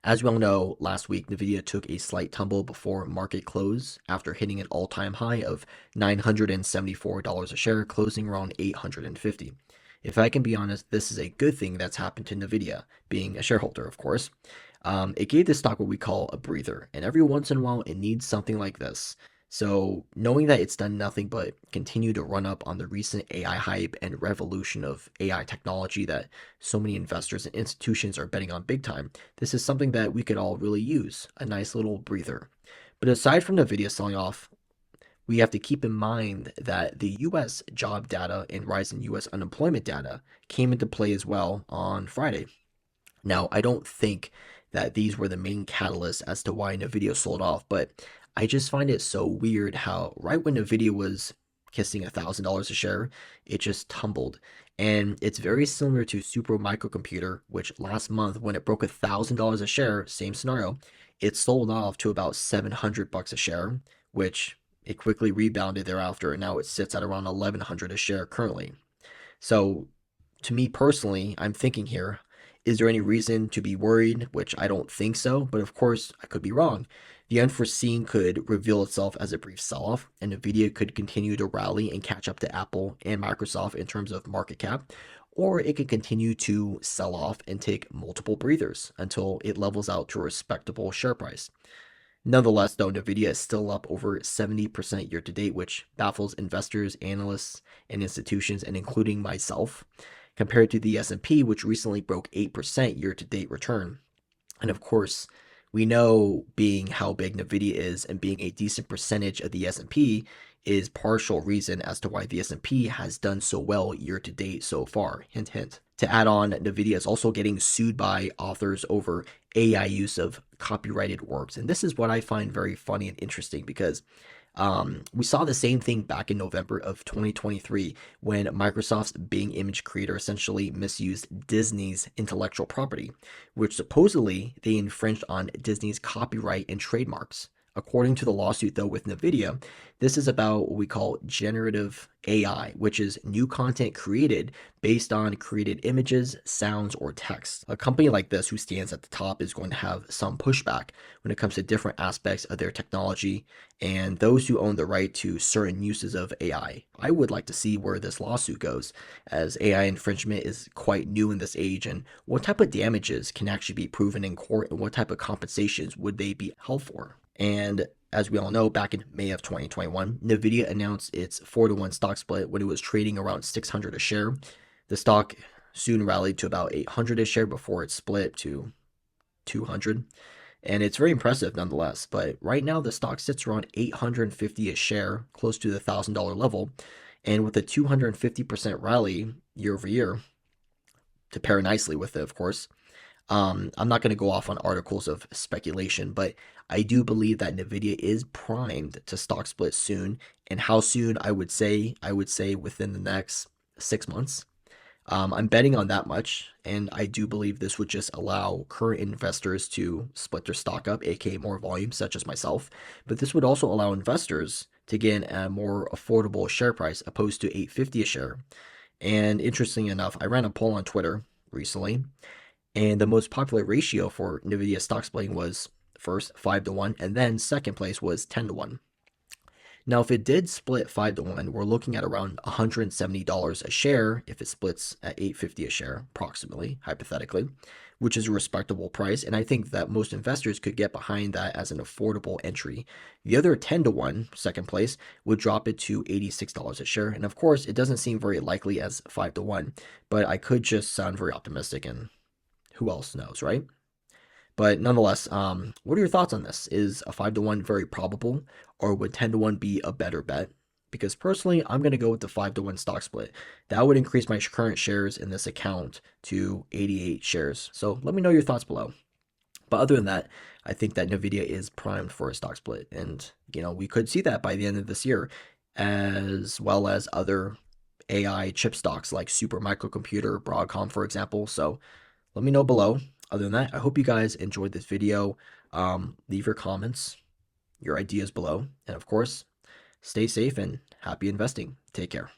As we all know, last week Nvidia took a slight tumble before market close after hitting an all-time high of $974 a share, closing around 850. If I can be honest, this is a good thing that's happened to Nvidia, being a shareholder, of course. It gave this stock what we call a breather, and every once in a while it needs something like this. So, knowing that it's done nothing but continue to run up on the recent AI hype and revolution of AI technology that so many investors and institutions are betting on big time, this is something that we could all really use, a nice little breather. But aside from Nvidia selling off, we have to keep in mind that the US job data and rise in US unemployment data came into play as well on Friday. Now, I don't think that these were the main catalysts as to why Nvidia sold off, but I just find it so weird how right when Nvidia was kissing $1,000 a share, it just tumbled. And it's very similar to Super Microcomputer, which last month when it broke $1,000 a share, same scenario, it sold off to about 700 bucks a share, which it quickly rebounded thereafter, and now it sits at around 1100 a share currently. So to me personally, I'm thinking here, is there any reason to be worried? Which I don't think so, but of course, I could be wrong. The unforeseen could reveal itself as a brief sell off, and Nvidia could continue to rally and catch up to Apple and Microsoft in terms of market cap, or it could continue to sell off and take multiple breathers until it levels out to a respectable share price. Nonetheless, though, Nvidia is still up over 70% year to date, which baffles investors, analysts, and institutions, and including myself, compared to the S&P, which recently broke 8% year to date return. And of course, we know being how big Nvidia is and being a decent percentage of the S&P is partial reason as to why the S&P has done so well year to date so far. Hint, hint. To add on, Nvidia is also getting sued by authors over AI use of copyrighted works. And this is what I find very funny and interesting because we saw the same thing back in November of 2023 when Microsoft's Bing image creator essentially misused Disney's intellectual property, which supposedly they infringed on Disney's copyright and trademarks. According to the lawsuit, though, with NVIDIA, this is about what we call generative AI, which is new content created based on created images, sounds, or text. A company like this, who stands at the top, is going to have some pushback when it comes to different aspects of their technology and those who own the right to certain uses of AI. I would like to see where this lawsuit goes, as AI infringement is quite new in this age, and what type of damages can actually be proven in court, and what type of compensations would they be held for. And as we all know, back in May of 2021, Nvidia announced its 4-to-1 stock split when it was trading around 600 a share. The stock soon rallied to about 800 a share before it split to 200. And it's very impressive nonetheless. But right now, the stock sits around 850 a share, close to the $1,000 level. And with a 250% rally year over year, to pair nicely with it, of course, I'm not going to go off on articles of speculation, but I do believe that Nvidia is primed to stock split soon. And how soon? I would say within the next 6 months. I'm betting on that much, and I do believe this would just allow current investors to split their stock up, aka more volume, such as myself. But this would also allow investors to get a more affordable share price opposed to 850 a share. And interesting enough, I ran a poll on Twitter recently, and the most popular ratio for NVIDIA stock splitting was first 5-to-1, and then second place was 10-to-1. Now, if it did split 5-to-1, we're looking at around $170 a share if it splits at 850 a share, approximately, hypothetically, which is a respectable price. And I think that most investors could get behind that as an affordable entry. The other 10-to-1, second place, would drop it to $86 a share. And of course, it doesn't seem very likely as 5-to-1, but I could just sound very optimistic, and who else knows, right? But nonetheless, what are your thoughts on this? Is a 5-to-1 very probable, or would 10-to-1 be a better bet? Because personally, I'm going to go with the 5-to-1 stock split. That would increase my current shares in this account to 88 shares. So let me know your thoughts below. But other than that, I think that Nvidia is primed for a stock split, and we could see that by the end of this year, as well as other AI chip stocks like Super Microcomputer, Broadcom, for example. So let me know below. Other than that, I hope you guys enjoyed this video. Leave your comments, your ideas below. And of course, stay safe and happy investing. Take care.